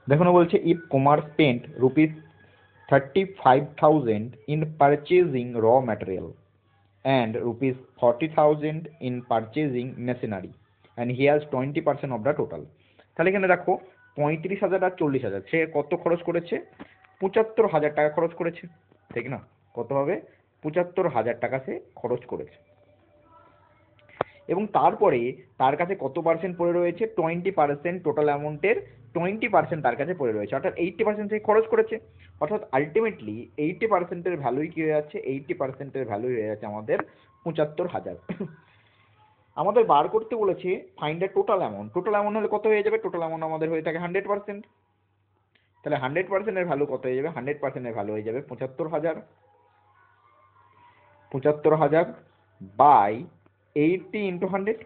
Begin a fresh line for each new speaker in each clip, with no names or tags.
দেখুন বলছে if Kumar spent ₹35,000 in purchasing raw material and ₹40,000 in purchasing machinery and he has 20% of the total। তাহলে এখানে দেখো 35,000 আর 40,000, সে কত খরচ করেছে? 75,000 টাকা খরচ করেছে, ঠিক না? কত হবে? 75,000 টাকা সে খরচ করেছে। এবং তারপরে তার কাছে কত পার্সেন্ট পড়ে রয়েছে? 20%। টোটাল অ্যামাউন্টের 20% তার কাছে পড়ে রয়েছে, অর্থাৎ 80% সে খরচ করেছে। অর্থাৎ আলটিমেটলি 80%-এর ভ্যালুই কি হয়ে যাচ্ছে? 80%-এর ভ্যালু হয়ে যাচ্ছে আমাদের 75,000। আমাদের বার করতে বলেছে find the total amount. Total amount হলে কত হয়ে যাবে? টোটাল অ্যামাউন্ট আমাদের হয়ে থাকে 100%। তাহলে 100%-এর ভ্যালু কত হয়ে যাবে? 100%-এর ভ্যালু হয়ে যাবে 75,000। 75,000 বাই 80 ইন্টু 100।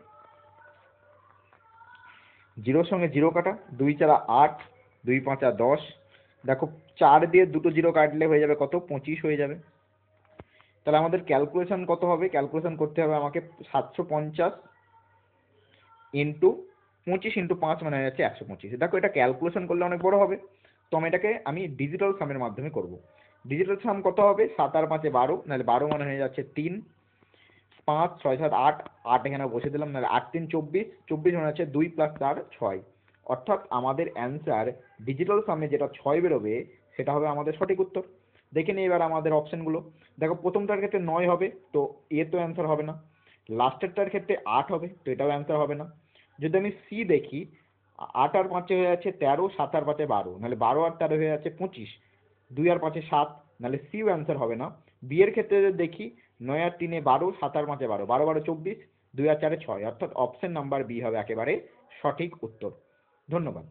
জিরোর সঙ্গে জিরো কাটা, 2 4 8, 2 5 10। দেখো 4 দিয়ে দুটো জিরো কাটলে হয়ে যাবে কত? 25 হয়ে যাবে। তাহলে আমাদের ক্যালকুলেশন কত হবে? ক্যালকুলেশন করতে হবে আমাকে 750 ইন্টু 25 ইন্টু 5 মানে হয়ে যাচ্ছে 125। দেখো এটা ক্যালকুলেশন করলে অনেক বড় হবে, তো আমি ডিজিটাল সামের মাধ্যমে করব। ডিজিটাল সাম কত হবে? 7 আর 5 12, নাহলে 12 মানে হয়ে যাচ্ছে 3, 5 6 7 8, 8 এখানে বসে দিলাম, নাহলে 8 3 24, 24 মানে হচ্ছে 2 + 4 6। অর্থাৎ আমাদের অ্যান্সার ডিজিটাল সামে যেটা 6 বেরোবে সেটা হবে আমাদের সঠিক উত্তর। দেখে নিই এবার আমাদের অপশনগুলো। দেখো প্রথমটার ক্ষেত্রে 9 হবে, তো এ তো অ্যান্সার হবে না। লাস্টেরটার ক্ষেত্রে 8 হবে, তো এটাও অ্যান্সার হবে না। যদি আমি সি দেখি, 8 আর 5 হয়ে যাচ্ছে 13, 7 আর 5 12, নাহলে 12 আর 13 হয়ে যাচ্ছে 25, 2 আর 5 7, নাহলে সিও অ্যান্সার হবে না। বি এর ক্ষেত্রে যদি দেখি, 9 আর 3 12, 7 আর 5 12, 12 12 24, 2 আর 4 6, অর্থাৎ অপশন নাম্বার বি হবে একেবারে সঠিক উত্তর। ধন্যবাদ।